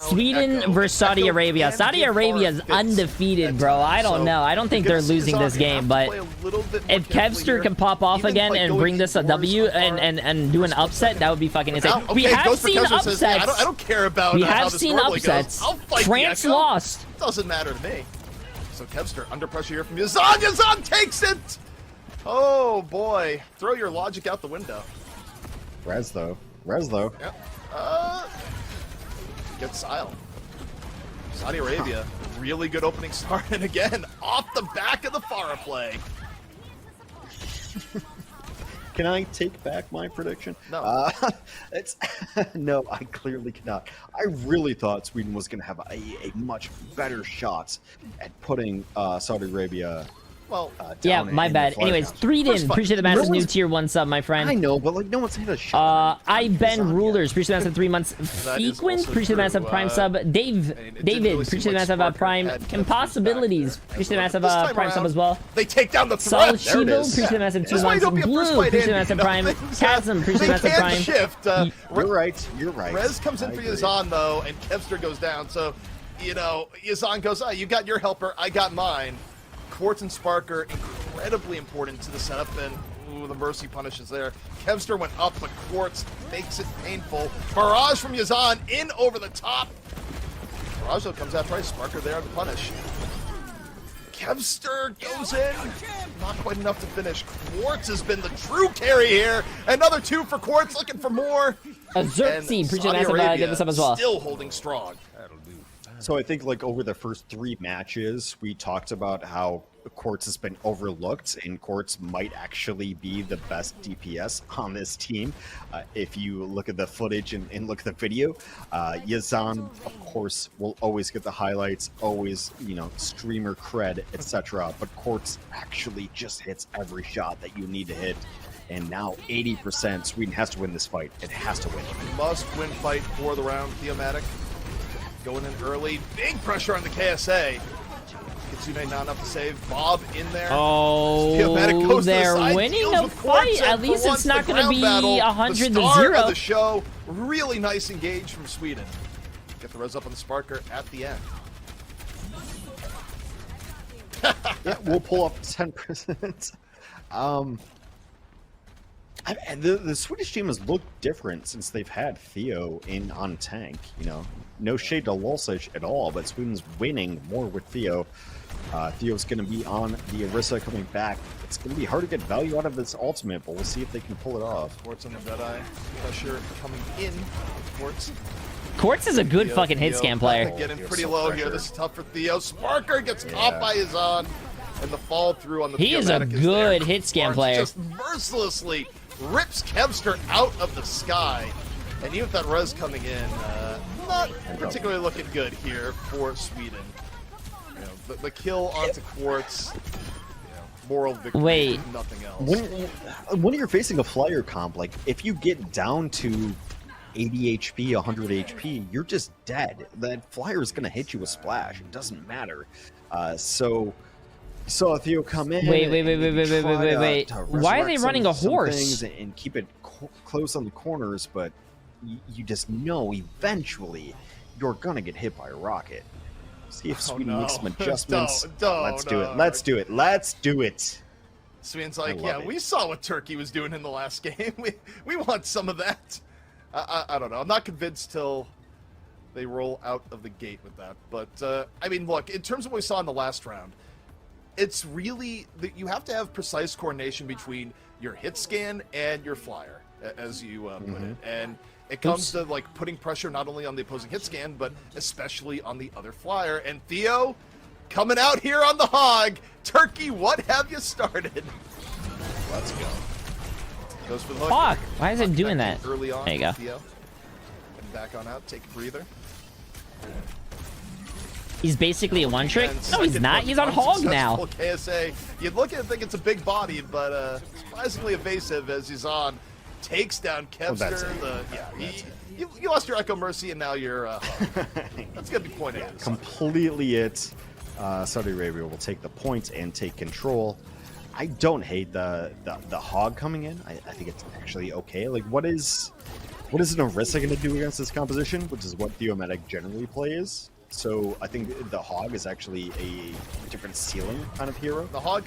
Sweden versus Saudi Arabia. Saudi Arabia is undefeated, bro. I don't know. I don't think they're losing this game, but if Kevster can pop off again and bring this a W and do an upset, that would be fucking insane. We have seen upsets. I don't care about we have seen upsets. France lost. Doesn't matter to me. So Kevster under pressure here from Yazan. Yazan takes it. Oh boy, throw your logic out the window. Rez though. Yep. Good style. Saudi Arabia, really good opening start, and again, off the back of the Farah play. Can I take back my prediction? No. It's no, I clearly cannot. I really thought Sweden was going to have a much better shot at putting Saudi Arabia. Well, yeah, my bad. Anyways, 3din, appreciate the massive new tier 1 sub, my friend. I know, but like no one's hit a shot. I Ben Rulers, appreciate the massive 3 months. Sequin, appreciate the massive prime sub. David, appreciate the massive prime. Impossibilities, appreciate the massive prime sub as well. They take down the Sol threat. Shivo, appreciate the massive 2 months. Blue, appreciate the massive prime. Chasm, appreciate the massive prime. Shift. You're right. Rez comes in for Yazan though, and Kevster goes down. So, you know, Yazan goes, "Oh, you got your helper, I got mine." Quartz and Sparker, incredibly important to the setup, and ooh, the Mercy punishes there. Kevster went up, but Quartz makes it painful. Barrage from Yazan in over the top. Barrage though comes out twice. Sparker there to punish. Kevster goes in. Not quite enough to finish. Quartz has been the true carry here. Another 2 for Quartz, looking for more. Xerxes, appreciate the massive give this up as well. Still holding strong. So I think like over the first 3 matches, we talked about how Quartz has been overlooked, and Quartz might actually be the best DPS on this team. If you look at the footage and look at the video, Yazan, of course, will always get the highlights, always, you know, streamer cred, etc. But Quartz actually just hits every shot that you need to hit. And now 80%, Sweden has to win this fight. It has to win. Must-win fight for the round. Theomatic going in early. Big pressure on the KSA. Kitsune not enough to save. Bob in there. Oh, goes they're the winning a fight. At least it's not going to be 100 to 0. Of the show. Really nice engage from Sweden. Get the res up on the Sparker at the end. Yeah, we'll pull up 10%. And the Swedish team has looked different since they've had Theo in on tank. You know, no shade to Lulsich at all, but Sweden's winning more with Theo. Theo's going to be on the Orisa coming back. It's going to be hard to get value out of this ultimate, but we'll see if they can pull it off. Quartz on the Jedi. Pressure coming in. Quartz. Quartz is a good fucking hit scan player. Getting pretty low here. This is tough for Theo. Sparker gets caught by Yazan, and the fall through on the He is a good hit scan player. Just mercilessly rips Kevster out of the sky, and even with that res coming in, not particularly looking good here for Sweden. You know, the kill onto Quartz, you know, moral victory. Wait, nothing else. When you're facing a flyer comp, like if you get down to 80 HP, 100 HP, you're just dead. That flyer is gonna hit you with splash. It doesn't matter. So saw Theo come in. Wait. Why are they running a horse? And keep it close on the corners, but you just know eventually you're gonna get hit by a rocket. See if Sweden makes some adjustments. Let's do it. Sweden's like, yeah, we saw what Turkey was doing in the last game. We want some of that. I don't know. I'm not convinced till they roll out of the gate with that. But I mean, look, in terms of what we saw in the last round, it's really that you have to have precise coordination between your hit scan and your flyer, as you put it. And it comes to like putting pressure not only on the opposing hit scan, but especially on the other flyer. And Theo coming out here on the hog. Turkey, what have you started? Let's go. Goes for the hook. Fuck! Why is it doing that? Early on, there you go. Theo. And back on out, take a breather. He's basically a one-trick? No, he's not. He's on Hog now. KSA. You'd look at it and think it's a big body, but surprisingly evasive as he's on. Takes down Kevster. You lost your Echo Mercy, and now you're that's going to be pointed at. Completely it. Saudi Arabia will take the points and take control. I don't hate the Hog coming in. I think it's actually okay. Like, what is What is an Orisa going to do against this composition, which is what Theomatic generally plays? So I think the Hog is actually a different ceiling kind of hero. The Hog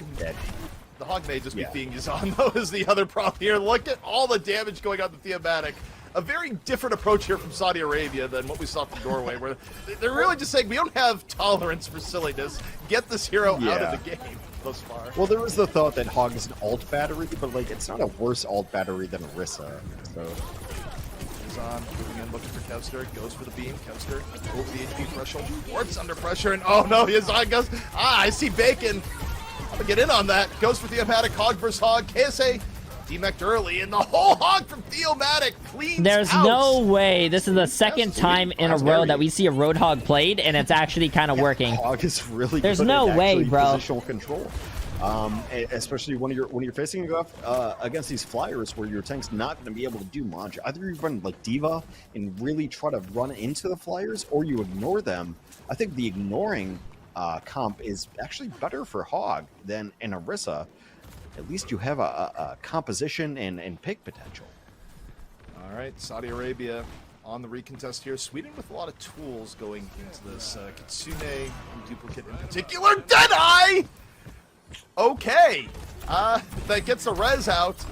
may just be being Yazan, though, is the other problem here. Look at all the damage going on to Theomatic. A very different approach here from Saudi Arabia than what we saw from Norway, where they're really just saying, we don't have tolerance for silliness. Get this hero out of the game thus far. Well, there was the thought that Hog is an alt battery, but like it's not a worse alt battery than Orisa. So Yazan moving in, looking for Kevster, goes for the beam. Kevster over the HP threshold. Warps under pressure, and oh no, Yazan goes, I see bacon. I'm gonna get in on that. Goes for Theomatic, Hog versus Hog. KSA demeched early, and the whole Hog from Theomatic cleans There's out. no way. This is the second time in a row that we see a Roadhog played, and it's actually kind of working. Hog is really There's good no at way, bro. Positional control. Especially when you're facing against these flyers where your tank's not going to be able to do much. Either you run like Diva and really try to run into the flyers, or you ignore them. I think the ignoring comp is actually better for Hog than in Orisa. At least you have a composition and pick potential. All right, Saudi Arabia on the recontest here. Sweden with a lot of tools going into this. Kitsune duplicate in particular. Deadeye! Okay. That gets a res out,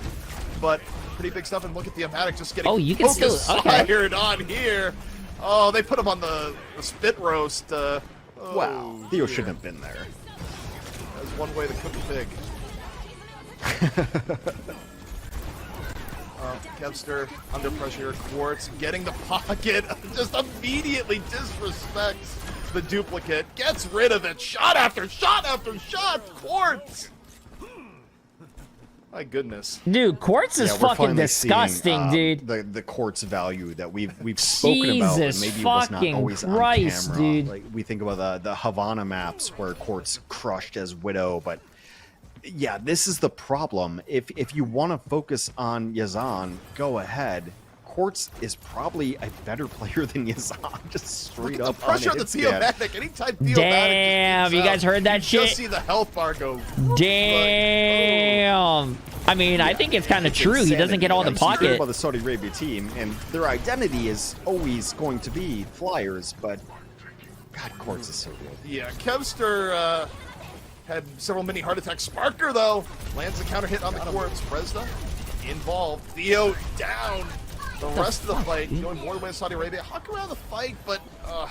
but pretty big stuff. And look at the Theomatic just getting you can still fired on here. Oh, they put him on the spit roast. Wow, Theo shouldn't have been there. That's one way to cook a pig. Kevster under pressure. Quartz getting the pocket. Just immediately disrespects the duplicate. Gets rid of it. Shot after shot after shot. Quartz. My goodness, dude, Quartz is fucking disgusting, seeing, dude. The Quartz value that we've spoken about, and maybe was not always Christ, on camera. Dude. Like we think about the Havana maps where Quartz crushed as Widow, but yeah, this is the problem. If you want to focus on Yazan, go ahead. Quartz is probably a better player than Yazan, just straight up. The pressure on the Theomatic. Anytime Theomatic. Damn, you guys heard that shit? Just see the health bar go. Damn. I mean, I think it's kind of true. He doesn't get all the pocket. About the Saudi Arabia team, and their identity is always going to be flyers, but God, Quartz is so good. Yeah, Kevster had several mini heart attacks. Sparker, though, lands a counter hit on the Quartz. Presda involved. Theo down. The rest of the fight going more the way of Saudi Arabia. Huck around the fight, but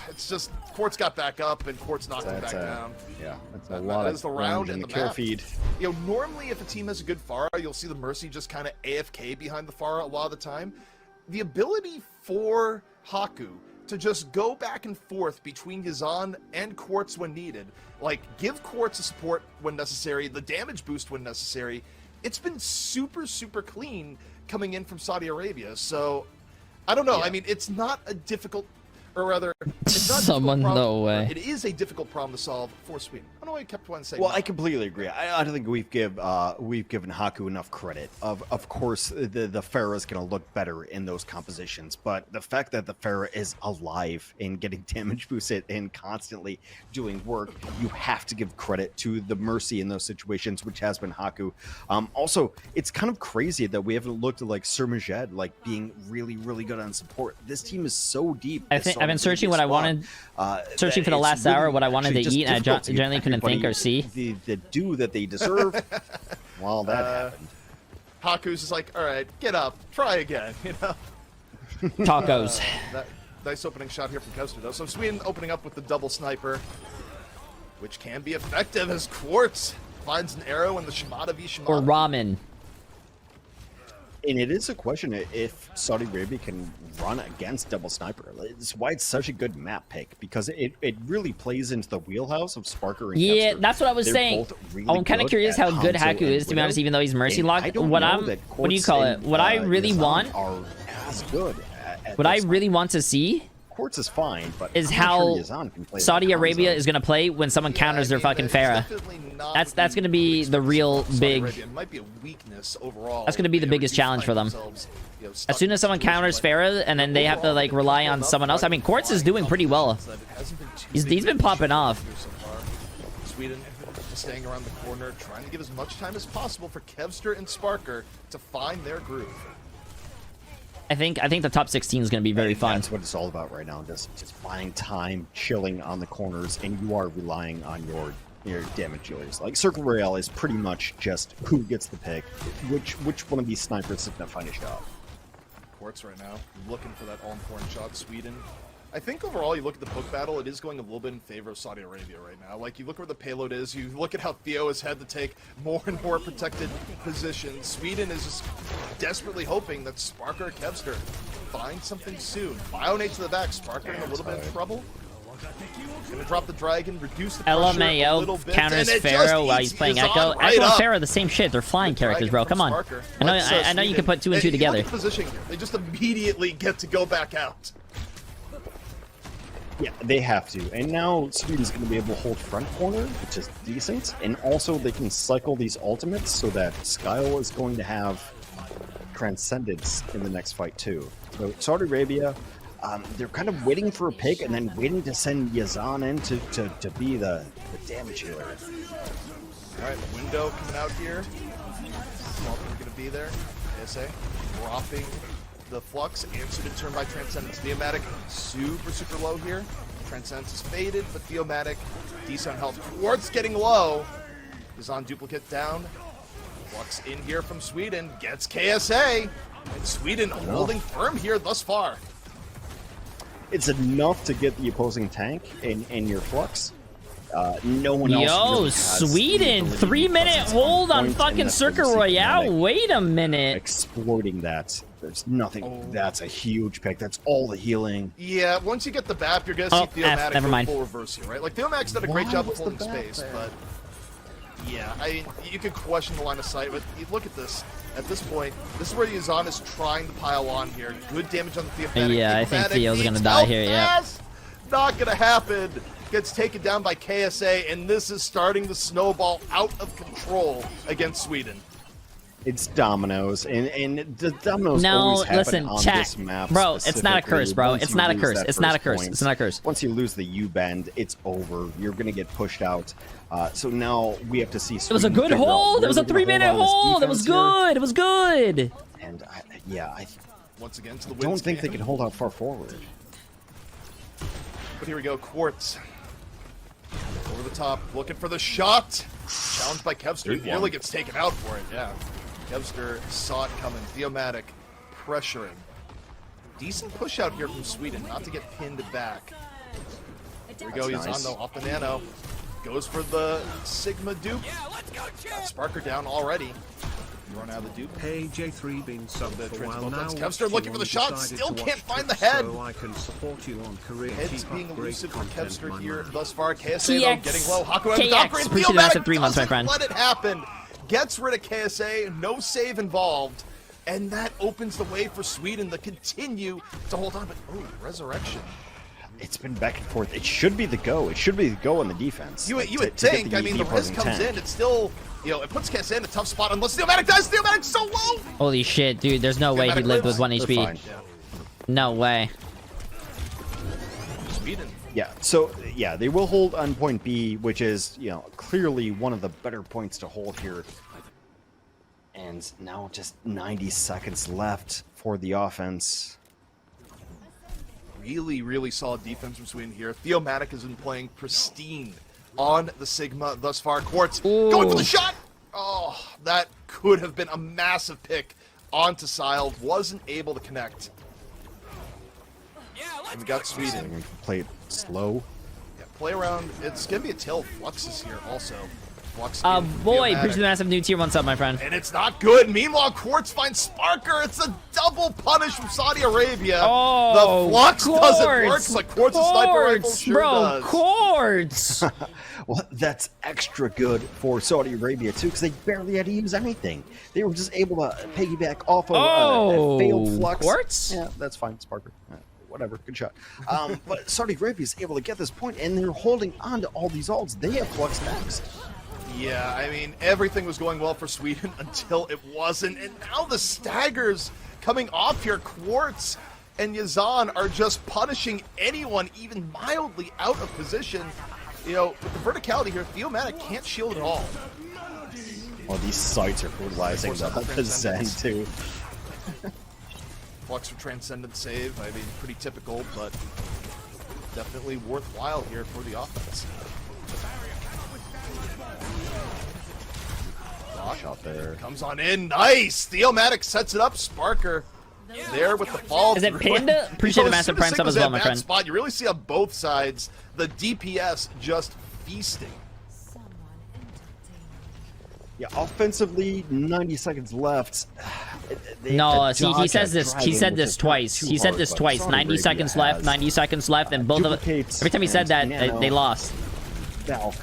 it's just Quartz got back up and Quartz knocked him back down. Yeah, that's a lot of the round in and the kill feed. You know, normally if a team has a good Pharah, you'll see the Mercy just kind of AFK behind the Pharah a lot of the time. The ability for Haku to just go back and forth between Yazan and Quartz when needed, like give Quartz a support when necessary, the damage boost when necessary, it's been super, super clean coming in from Saudi Arabia. So I don't know. Yeah. I mean, it's not a difficult, or rather, it's not someone no way. It is a difficult problem to solve for Sweden. I don't know why I kept one saying. Well, I completely agree. I don't think we've given Haku enough credit. Of course, the Pharah is going to look better in those compositions, but the fact that the Pharah is alive and getting damage boosted and constantly doing work, you have to give credit to the Mercy in those situations, which has been Haku. Also, it's kind of crazy that we haven't looked at like Sir Majed like being really, really good on support. This team is so deep. I've been searching what I wanted, searching for the last hour what I wanted to eat, and I generally couldn't think or see. The due that they deserve. Well, that happened. Haku's just like, all right, get up, try again, you know. Tacos. Nice opening shot here from Kevster, though. So Sweden opening up with the double sniper, which can be effective as Quartz finds an arrow in the Shimada v Shimada. Or ramen. And it is a question if Saudi Arabia can run against double sniper. It's why it's such a good map pick, because it really plays into the wheelhouse of Sparker and yeah, Kevster. that's what I was saying. Really I'm kind of curious how good Haku is, to be honest, even though he's mercy locked. What do you call it? What I really want are as good what I really want to see Quartz is fine, but is how Saudi Arabia is going to play when someone counters their fucking Pharah. That's going to be the real big. Might be a weakness overall. That's going to be the biggest challenge for them. As soon as someone counters Pharah and then they have to like rely on someone else. I mean, Quartz is doing pretty well. He's been popping off. Sweden staying around the corner, trying to give as much time as possible for Kevster and Sparker to find their groove. I think the top 16 is going to be very fun. That's what it's all about right now. Just buying time, chilling on the corners, and you are relying on your damage dealers. Like Circa Royale is pretty much just who gets the pick, which one of these snipers is going to find a shot. Quartz right now, looking for that all-important shot. Sweden. I think overall, you look at the book battle, it is going a little bit in favor of Saudi Arabia right now. Like, you look where the payload is, you look at how Theo has had to take more and more protected positions. Sweden is just desperately hoping that Sparker or Kevster find something soon. Bionate to the back, Sparker in a little bit of trouble. Gonna drop the dragon, reduce the pressure a little LMAO bit, counters and it Pharaoh just while eats he's playing Yazan Echo. right Echo and up. Pharaoh are the same shit. They're flying characters, bro. Come on. I know you can put two and two together. Look at the position here. They just immediately get to go back out. Yeah, they have to. And now Sweden's going to be able to hold front corner, which is decent. And also they can cycle these ultimates so that Skyle is going to have Transcendence in the next fight too. So Saudi Arabia, they're kind of waiting for a pick and then waiting to send Yazan in to be the damage healer. Alright, window coming out here. Sparker's going to be there. ASA dropping the flux, answered in turn by Transcendence. Theomatic super low here. Transcendence is faded, but Theomatic decent health. Quartz getting low. Is on duplicate down. Flux in here from Sweden, gets KSA. And Sweden holding firm here thus far. It's enough to get the opposing tank in your flux. No one else. Yo, really Sweden, 3-minute hold on fucking Circa Royale. Wait a minute. Exploiting that. There's nothing. Oh. That's a huge pick. That's all the healing. Yeah, once you get the BAP, you're going to see Theomatic never mind. full reverse here, right? Like, Theomatic's done a great job of holding space, but yeah, I mean, you could question the line of sight, but you look at this. At this point, this is where Yazan is trying to pile on here. Good damage on the Theomatic. Yeah, I think Theo's going to die here, yeah. Not going to happen. Gets taken down by KSA, and this is starting to snowball out of control against Sweden. It's dominoes, and the dominoes always happen on this map. Bro, it's not a curse, bro. It's not a curse. It's not a curse. It's not a curse. Once you lose the U-bend, it's over. You're going to get pushed out. So now we have to see Sweden. It was a good hold. It was a 3-minute hold. It was good. It was good. And I once again to the don't think they can hold out far forward. But here we go, Quartz. Over the top, looking for the shot. Challenged by Kevster. Nearly gets taken out for it, yeah. Kevster saw it coming. Theomatic pressuring. Decent push out here from Sweden, not to get pinned back. Here we go, he's on though, off the nano. Goes for the Sigma dupe. Got Sparker down already. Run out of the dupe. Hey, Jay3 been subbed for a while now. Kevster looking for the shot, still can't find the head. So I can support you on career. Heads being elusive for Kevster here thus far. KSA TX. though getting low. Haku TX. Doctor and Appreciate the massive 3 Theomatic months, my friend. let it happen. Gets rid of KSA, no save involved. And that opens the way for Sweden to continue to hold on. But, oh, Resurrection. It's been back and forth. It should be the go. It should be the go on the defense. You would think. I mean, the Riz comes in. It's still, you know, it puts KSA in a tough spot unless Theomatic dies. Theomatic's so low. Holy shit, dude. There's no way he lived with 1 HP. Yeah. No way. Sweden. Yeah, so, yeah, they will hold on point B, which is, you know, clearly one of the better points to hold here. And now just 90 seconds left for the offense. Really solid defense from Sweden here. Theomatic has been playing pristine on the Sigma thus far. Quartz going for the shot. Oh, that could have been a massive pick onto Sile. Wasn't able to connect. And we got Sweden. Play it slow. Yeah, play around. It's going to be a tail. Flux is here also. Flux boy, appreciate the massive new tier 1 sub, my friend. And it's not good. Meanwhile, Quartz finds Sparker. It's a double punish from Saudi Arabia. Oh, the Flux doesn't work, but Quartz's sniper rifle sure does. Quartz! Well, that's extra good for Saudi Arabia, too, because they barely had to use anything. They were just able to piggyback off of a failed Flux. Quartz? Yeah, that's fine, Sparker. Whatever, good shot. But Saudi Arabia is able to get this point, and they're holding on to all these ults. They have Flux next. Yeah, I mean, everything was going well for Sweden until it wasn't. And now the staggers coming off here. Quartz and Yazan are just punishing anyone even mildly out of position. You know, with the verticality here, Theomatic can't shield at all. Well, these sites are brutalizing the Zen, too. Flux for Transcendent save. I mean, pretty typical, but definitely worthwhile here for the offense. Shot there. Comes on in. Nice! Theomatic sets it up. Sparker there with the fall. Is it Panda? Appreciate the massive prime sub as well, my friend. Spot, you really see on both sides the DPS just feasting. Yeah, offensively, 90 seconds left. No, see, he says this. He said this twice. He said this twice. 90 seconds left. 90 seconds left, and both of every time he said that, they lost. Valk.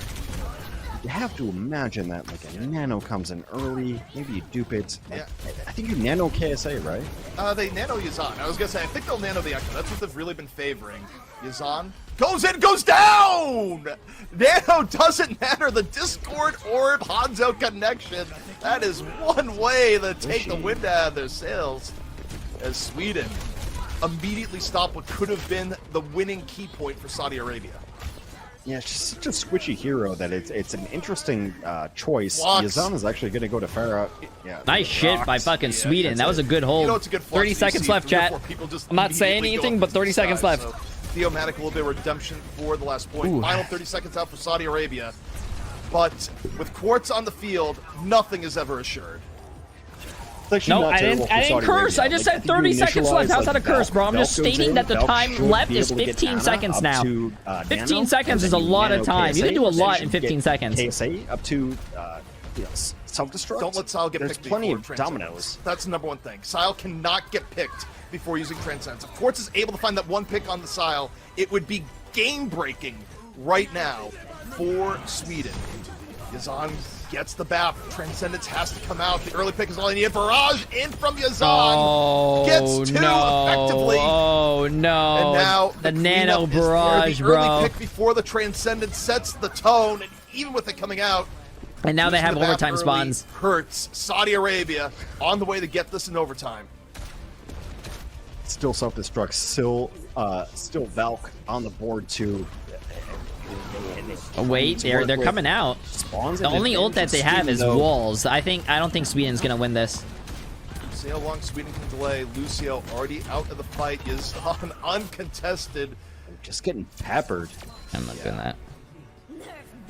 You have to imagine that like a nano comes in early. Maybe you dupe it. Yeah. I think you nano KSA, right? They nano Yazan. I was gonna say, I think they'll nano the Echo. That's what they've really been favoring. Yazan goes in, goes down! Nano doesn't matter. The Discord Orb Hanzo connection. That is one way to take the wind out of their sails. As Sweden immediately stopped what could have been the winning key point for Saudi Arabia. Yeah, it's just such a squishy hero that it's an interesting choice. Flux. Yazan is actually going to go to Farah. Yeah, Nice shit by fucking Sweden. That was a good hold. You know, it's a good flux. 30 seconds left, chat. I'm not saying anything, but 30 seconds left. So, Theomatic, a little bit of redemption for the last point. Ooh. Final 30 seconds out for Saudi Arabia. But with Quartz on the field, nothing is ever assured. No, I didn't curse. I just said 30 seconds left. How's that a curse, bro? I'm just stating that the time left is 15 seconds now. 15 seconds is a lot of time. You can do a lot in 15 seconds. KSA up to self-destruct. Don't let Sile get There's picked plenty before of Transcendence. dominoes. That's the number one thing. Sile cannot get picked before using Transcendence. If Quartz is able to find that one pick on the Sile, it would be game-breaking right now for Sweden. Yazan gets the BAP. Transcendence has to come out. The early pick is all he needed. Barrage in from Yazan. Oh, Gets two effectively. Oh, no. And now the nano barrage, the bro. early pick before the Transcendence sets the tone, and even with it coming out, And now they have the BAP overtime early spawns. Hurts Saudi Arabia on the way to get this in overtime. Still self-destruct. Still Valk on the board too. Oh, wait, they're coming out. The only ult that they have is walls. I don't think Sweden's gonna win this. See how long Sweden can delay. Lucio already out of the fight, is on uncontested. Just getting peppered. I'm not doing that.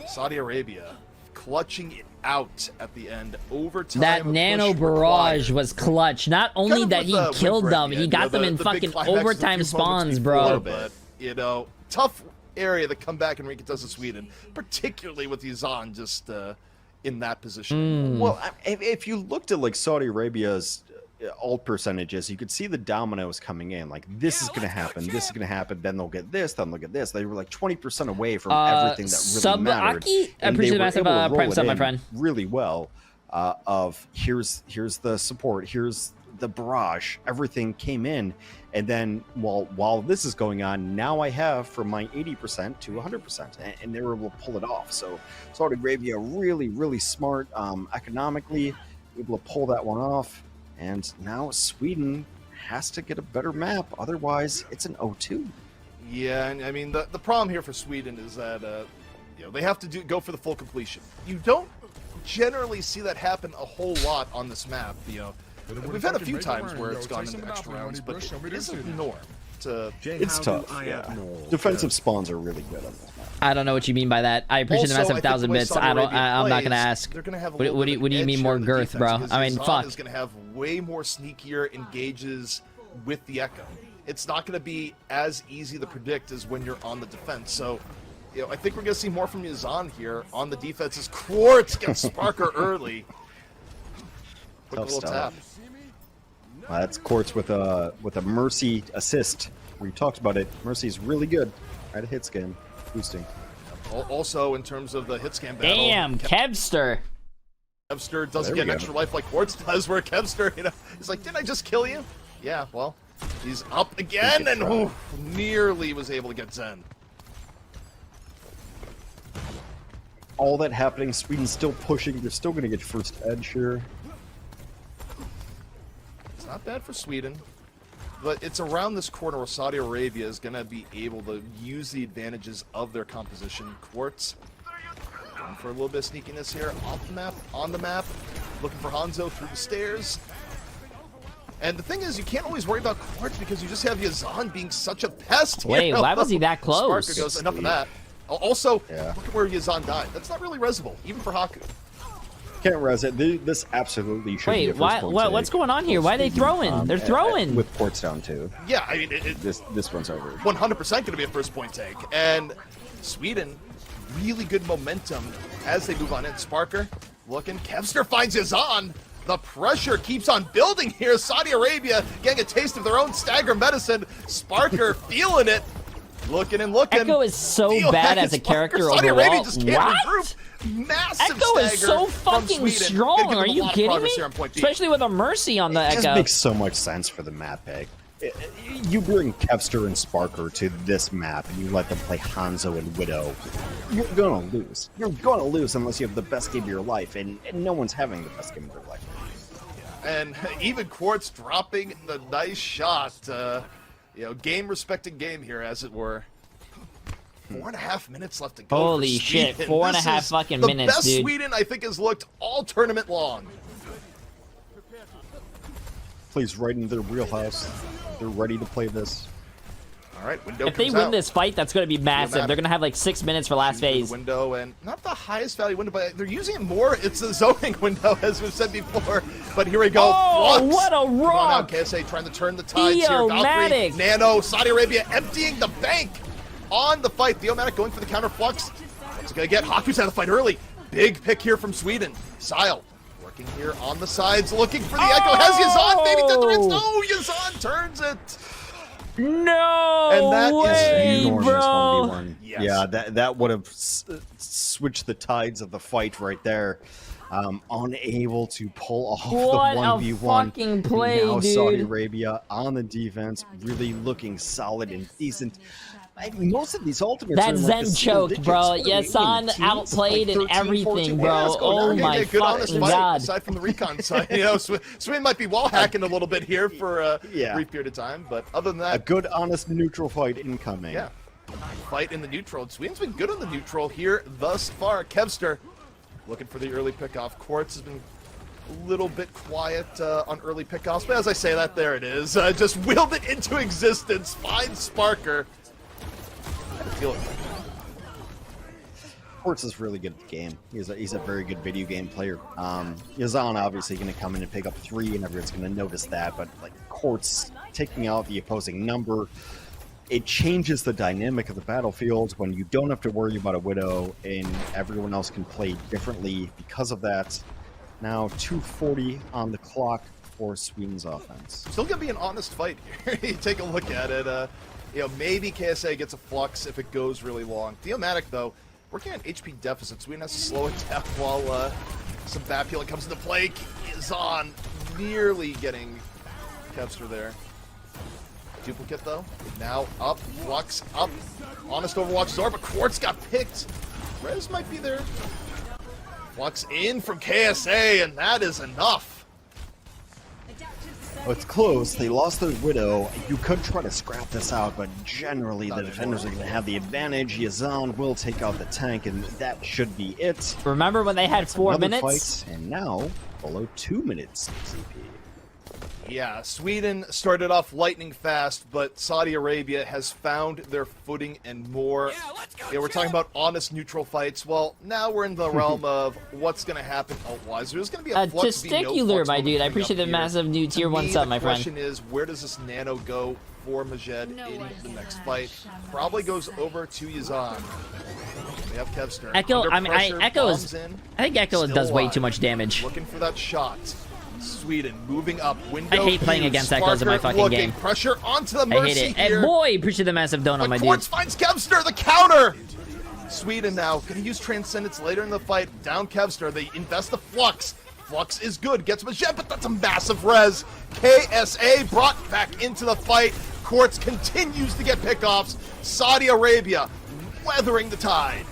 Saudi Arabia clutching it out at the end. Overtime. That nano barrage was clutch. Not only that he killed them, he got them in fucking overtime spawns, bro. But, you know, tough area to come back and recontest to Sweden, particularly with Yazan just in that position. Well, if you looked at like Saudi Arabia's ult percentages, you could see the dominoes coming in. Like, this is going to happen, this is going to happen, then they'll get this, then they'll get this. They were like 20% away from everything that really mattered. I appreciate the massive prime sub, my friend. Really well. Here's the support, here's the barrage, everything came in. And then while this is going on, now I have from my 80% to 100%, and they were able to pull it off. So Saudi Arabia really, really smart economically, able to pull that one off. And now Sweden has to get a better map, otherwise it's an 0-2. Yeah, and I mean the problem here for Sweden is that you know, they have to go for the full completion. You don't generally see that happen a whole lot on this map. You know, we've had a few times where it's gone into extra rounds, but it isn't the norm. It's tough. Yeah. Defensive spawns are really good on this map. I don't know what you mean by that. I appreciate the massive 1,000 bits. I'm not gonna ask. They're gonna have What do you mean more girth, bro? I mean, fuck. Is gonna have way more sneakier engages with the Echo. It's not gonna be as easy to predict as when you're on the defense. So, you know, I think we're gonna see more from Yazan here on the defense as Quartz gets Sparker early. Quick little tap. That's Quartz with a Mercy assist. We talked about it. Mercy's really good at a hit scan boosting. Also, in terms of the hit scan battle, Damn, Kevster. Kevster doesn't get an extra life like Quartz does, where Kevster, you know, he's like, didn't I just kill you? Yeah, well, he's up again, and nearly was able to get Zen. All that happening, Sweden's still pushing. They're still going to get first edge here. It's not bad for Sweden, but it's around this corner where Saudi Arabia is going to be able to use the advantages of their composition. Quartz going for a little bit of sneakiness here, off the map, on the map, looking for Hanzo through the stairs. And the thing is, you can't always worry about Quartz because you just have Yazan being such a pest. Wait, why was he that close? Sparker goes, enough of that. Also, look Yeah. at where Yazan died. That's not really resable, even for Haku. Can't res it. This absolutely should be a Wait, first point what's take. going on here? Why are they throwing? They're throwing. With ports down too. Yeah, I mean, This one's over. 100% going to be a first point take. And Sweden, really good momentum as they move on in. Sparker looking. Kevster finds Yazan. The pressure keeps on building here. Saudi Arabia getting a taste of their own stagger medicine. Sparker feeling it. Looking and looking. Echo is so Theo bad has as a Sparker. character Saudi overall. Arabia just can't What? regroup. Massive Echo is stagger so from fucking Sweden. Gonna strong. give them Are a you lot of kidding progress me? here on point B. Especially with a Mercy on the It just Echo. makes so much sense for the map pick. You bring Kevster and Sparker to this map and you let them play Hanzo and Widow, you're gonna lose. You're gonna lose unless you have the best game of your life, and no one's having the best game of their life. And even Quartz dropping the nice shot. Game-respecting game here, as it were. 4.5 minutes left to go. Holy for shit, Sweden. 4.5 This is fucking the minutes, best dude. Sweden, I think, has looked all tournament long. Plays right into their wheelhouse. They're ready to play this. All right, window If they comes win out. this fight, that's going to be massive. matter. They're going to have like 6 minutes for last Through the phase. window, and not the highest value window, but they're using it more. It's a zoning window, as we've said before. But here we go. Oh, Flux. what a Come on rock! out, KSA trying to turn the tides here. Theomatic. Valkyrie, Nano, Saudi Arabia emptying the bank on the fight. Theomatic going for the counter Flux. What's going to get? Haku's out of the fight early. Big pick here from Sweden. Sile working here on the sides, looking for the Echo. Has Yazan, maybe dead the rinse. No, Yazan turns it. No And that is way, Enormous bro. 1v1. Yes. Yeah, that would have switched the tides of the fight right there. Unable to pull off What the a 1v1. fucking play, now Saudi dude. Arabia on the defense, really looking solid and decent. Most of these ultimates That are Zen like the single choked, digits. bro. What are we Yasan in, teens? outplayed Like and 13, everything, 14? bro. Yeah, let's go. Oh Okay, my good honest fucking fight, god. aside from the recon side. Sweden might be wall hacking a little bit here for a brief period of time, but other than A that, good, honest, neutral fight incoming. yeah. Fight in the neutral. Sweden's been good on the neutral here thus far. Kevster looking for the early pickoff. Quartz has been a little bit quiet on early pickoffs, but as I say that, there it is. Just willed it into existence. Finds Sparker. I feel it. Quartz is really good at the game. He's a very good video game player. Yazan obviously going to come in and pick up 3, and everyone's going to notice that. But like Quartz taking out the opposing number, it changes the dynamic of the battlefield when you don't have to worry about a Widow, and everyone else can play differently because of that. Now 2:40 on the clock for Sweden's offense. Still gonna be an honest fight here. You take a look at it. Maybe KSA gets a Flux if it goes really long. Theomatic, though, working on HP deficit. Sweden has to slow it down while some bat healing comes into play. Is on nearly getting Kevster there. Duplicate, though. Now up. Flux up. Honest Overwatch Zor, but Quartz got picked. Rez might be there. Flux in from KSA, and that is enough. Oh, it's close. They lost their Widow. You could try to scrap this out, but generally the defenders are going to have the advantage. Yazan will take out the tank, and that should be it. Remember when they had 4 Another minutes? Fight, and now below 2 minutes CP. Yeah, Sweden started off lightning fast, but Saudi Arabia has found their footing and more. Yeah, we're talking about honest neutral fights. Well, now we're in the realm of what's going to happen ult-wise. There's going to be a Flux v no Testicular, Flux my moment dude. I coming appreciate up the here. massive new tier To 1 me, sub, my the friend. question is, where does this Nano go for Majed in the next fight? Probably goes over to Yazan. We have Kevster. Echo, Under I mean, pressure, Echo bombs is. in. I think Echo Still does way alive. too much damage. Looking for that shot. Sweden moving up. Window I hate playing view. against Echoes in my Sparker fucking looking. game. Pressure onto the I Mercy hate it. here. And boy, appreciate the massive donut, But my dude. Quartz finds Kevster, the counter. Sweden now going to use Transcendence later in the fight. Down Kevster. They invest the Flux. Flux is good. Gets Majed, but that's a massive res. KSA brought back into the fight. Quartz continues to get pickoffs. Saudi Arabia weathering the tide.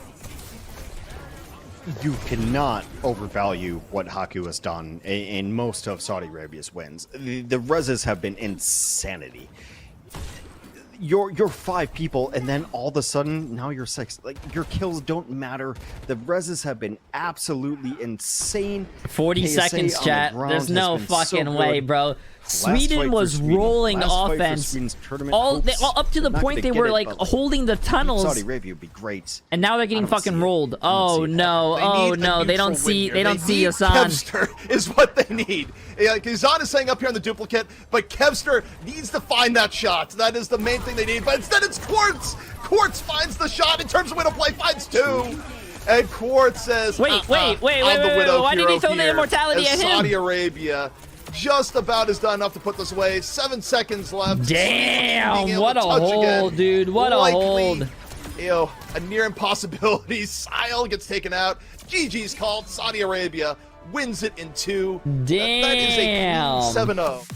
You cannot overvalue what Haku has done in most of Saudi Arabia's wins. The reses have been insanity. you're 5 people, and then all of a sudden now you're 6. Like, your kills don't matter. The reses have been absolutely insane. 40 KSA seconds, on the chat. ground There's has no been so fucking good. way, bro. Sweden fight for was Sweden. rolling Last fight for offense Sweden's tournament all hopes. up to the Not point gonna they get were it, like but, holding the tunnels. Saudi Arabia would be great. And now they're getting I don't see fucking it. rolled. I don't Oh see it no! They Oh need a no! They don't neutral see. win here. They don't see need Hassan. Kevster is what they need. Yeah, Kazan is saying up here on the duplicate, but Kevster needs to find that shot. That is the main thing they need. But instead, it's Quartz. Quartz finds the shot in terms of Widow play, finds 2. And Quartz says, Wait. Why did he throw the immortality at him? Saudi Arabia just about is done enough to put this away. 7 seconds left. Damn! What a hold, dude! What a hold! You know, a near impossibility. Sile gets taken out. GG's called. Saudi Arabia wins it in 2. Damn! That is a 7-0.